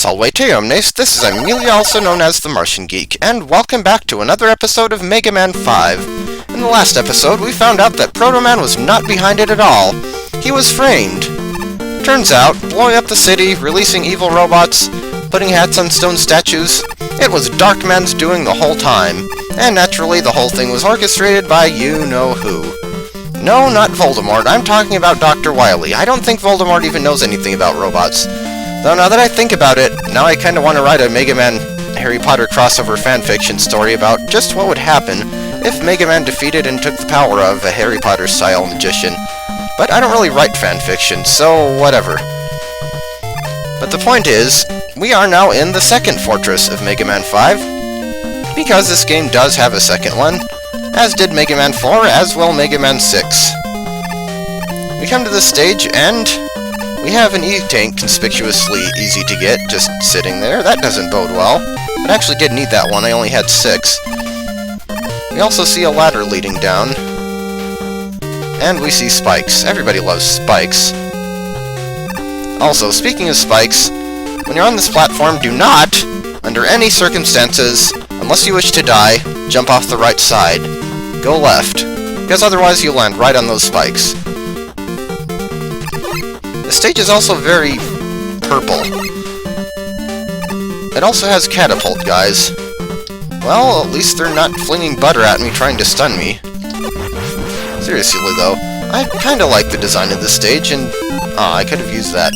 Salve omnes, this is Amelia, also known as TheMartianGeek, and welcome back to another episode of Mega Man 5. In the last episode, we found out that Proto Man was not behind it at all. He was framed. Turns out, blowing up the city, releasing evil robots, putting hats on stone statues, it was Dark Man's doing the whole time. And naturally, the whole thing was orchestrated by you-know-who. No, not Voldemort. I'm talking about Dr. Wily. I don't think Voldemort even knows anything about robots. Though now that I think about it, now I kinda want to write a Mega Man Harry Potter crossover fanfiction story about just what would happen if Mega Man defeated and took the power of a Harry Potter-style magician. But I don't really write fanfiction, so whatever. But the point is, we are now in the second fortress of Mega Man 5, because this game does have a second one, as did Mega Man 4, as will Mega Man 6. We come to this stage, and we have an E-Tank conspicuously easy to get, just sitting there. That doesn't bode well. I actually did need that one, I only had 6. We also see a ladder leading down. And we see spikes. Everybody loves spikes. Also, speaking of spikes, when you're on this platform, do not, under any circumstances, unless you wish to die, jump off the right side. Go left, because otherwise you'll land right on those spikes. The stage is also very purple. It also has catapult guys. Well, at least they're not flinging butter at me trying to stun me. Seriously though, I kinda like the design of this stage, and I could have used that.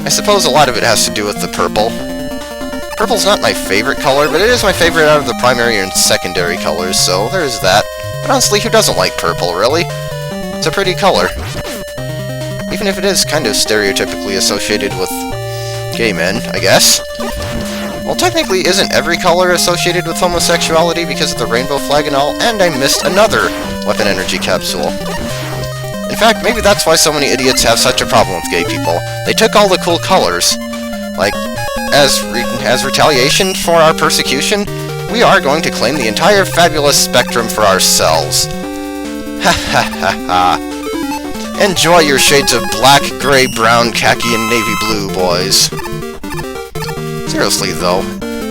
I suppose a lot of it has to do with the purple. Purple's not my favorite color, but it is my favorite out of the primary and secondary colors, so there's that. But honestly, who doesn't like purple, really? It's a pretty color. Even if it is kind of stereotypically associated with gay men, I guess. Well, technically isn't every color associated with homosexuality because of the rainbow flag and all, and I missed another weapon energy capsule. In fact, maybe that's why so many idiots have such a problem with gay people. They took all the cool colors. Like, as retaliation for our persecution, we are going to claim the entire fabulous spectrum for ourselves. Ha ha ha ha. Enjoy your shades of black, gray, brown, khaki, and navy blue, boys. Seriously, though,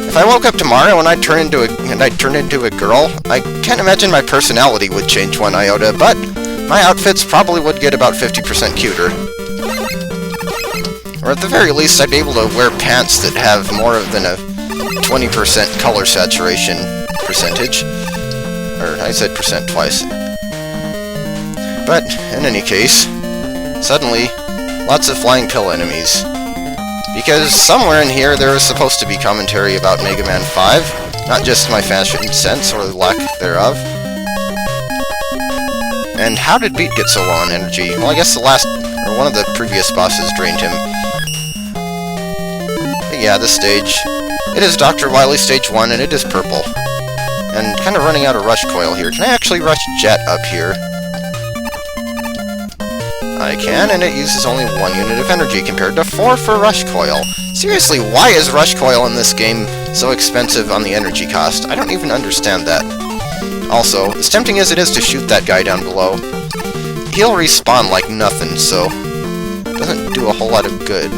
if I woke up tomorrow and I turned into a girl, I can't imagine my personality would change one iota, but my outfits probably would get about 50% cuter. Or at the very least, I'd be able to wear pants that have more than a 20% color saturation percentage. Or, I said percent twice. But, in any case, suddenly, lots of flying pill enemies. Because somewhere in here there is supposed to be commentary about Mega Man 5, not just my fashion sense or the lack thereof. And how did Beat get so low on energy? Well, I guess one of the previous bosses drained him. But yeah, this stage, it is Dr. Wily Stage 1, and it is purple. And kind of running out of rush coil here. Can I actually rush Jet up here? I can, and it uses only 1 unit of energy compared to 4 for Rush Coil. Seriously, why is Rush Coil in this game so expensive on the energy cost? I don't even understand that. Also, as tempting as it is to shoot that guy down below, he'll respawn like nothing, so it doesn't do a whole lot of good.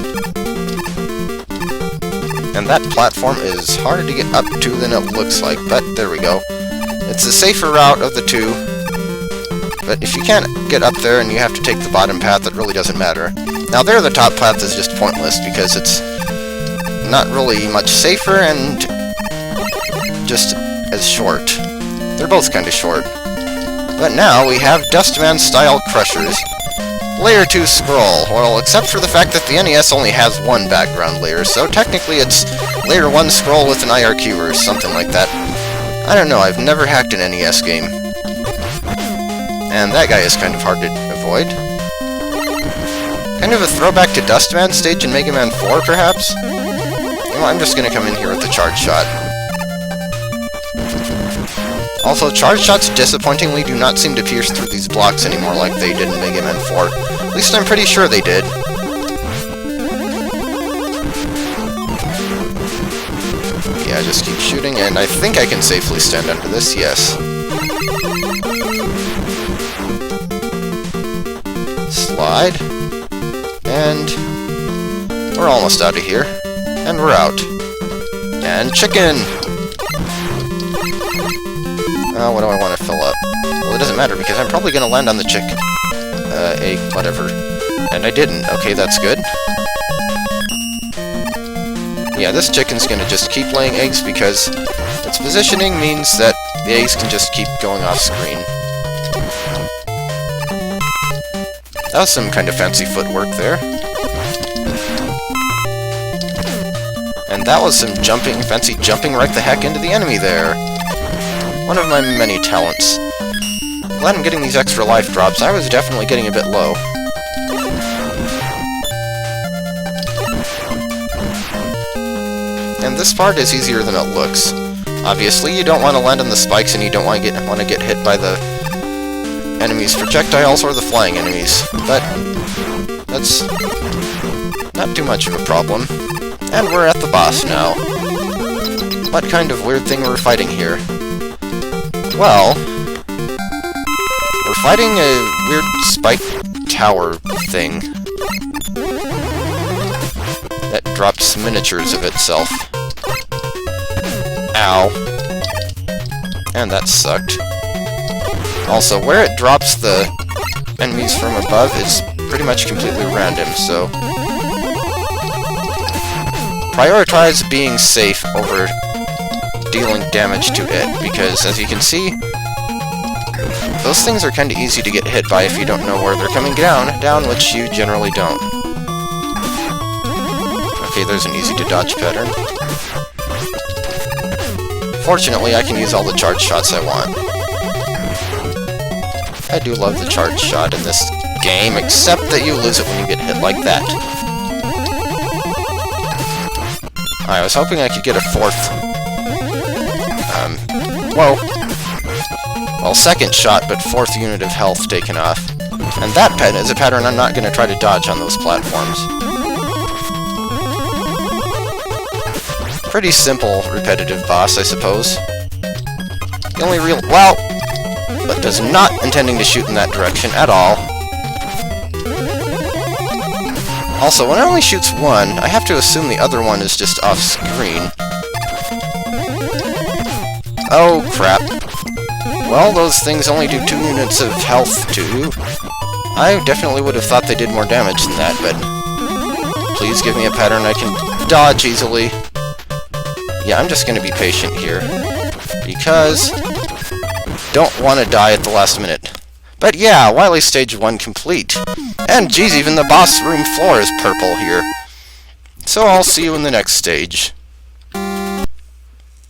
And that platform is harder to get up to than it looks like, but there we go. It's the safer route of the two. But if you can't get up there and you have to take the bottom path, it really doesn't matter. Now there, the top path is just pointless because it's not really much safer and just as short. They're both kind of short. But now we have Dustman-style crushers. Layer 2 scroll. Well, except for the fact that the NES only has one background layer, so technically it's Layer 1 scroll with an IRQ or something like that. I don't know, I've never hacked an NES game. And that guy is kind of hard to avoid. Kind of a throwback to Dustman stage in Mega Man 4, perhaps? Well, I'm just gonna come in here with the charge shot. Also, charge shots disappointingly do not seem to pierce through these blocks anymore like they did in Mega Man 4. At least I'm pretty sure they did. Yeah, just keep shooting, and I think I can safely stand under this, yes. Slide. And we're almost out of here. And we're out. And chicken! What do I want to fill up? Well, it doesn't matter, because I'm probably going to land on the egg, whatever. And I didn't. Okay, that's good. Yeah, this chicken's going to just keep laying eggs, because its positioning means that the eggs can just keep going off screen. That was some kind of fancy footwork there. And that was some fancy jumping right the heck into the enemy there. One of my many talents. Glad I'm getting these extra life drops. I was definitely getting a bit low. And this part is easier than it looks. Obviously, you don't want to land on the spikes, and you don't want to get hit by the enemies' projectiles or the flying enemies. But that's not too much of a problem. And we're at the boss now. What kind of weird thing we're fighting here? Well, we're fighting a weird spike tower thing that drops miniatures of itself. Ow. And that sucked. Also, where it drops the enemies from above is pretty much completely random, so prioritize being safe over dealing damage to it, because as you can see, those things are kind of easy to get hit by if you don't know where they're coming down, which you generally don't. Okay, there's an easy to dodge pattern. Fortunately, I can use all the charge shots I want. I do love the charge shot in this game, except that you lose it when you get hit like that. I was hoping I could get a fourth, second shot, but fourth unit of health taken off. And that is a pattern I'm not going to try to dodge on those platforms. Pretty simple, repetitive boss, I suppose. The only real... well, but does not intending to shoot in that direction at all. Also, when it only shoots one, I have to assume the other one is just off screen. Oh, crap. Well, those things only do 2 units of health to you. I definitely would have thought they did more damage than that, but please give me a pattern I can dodge easily. Yeah, I'm just going to be patient here, because don't want to die at the last minute. But yeah, Wily Stage 1 complete. And geez, even the boss room floor is purple here. So I'll see you in the next stage.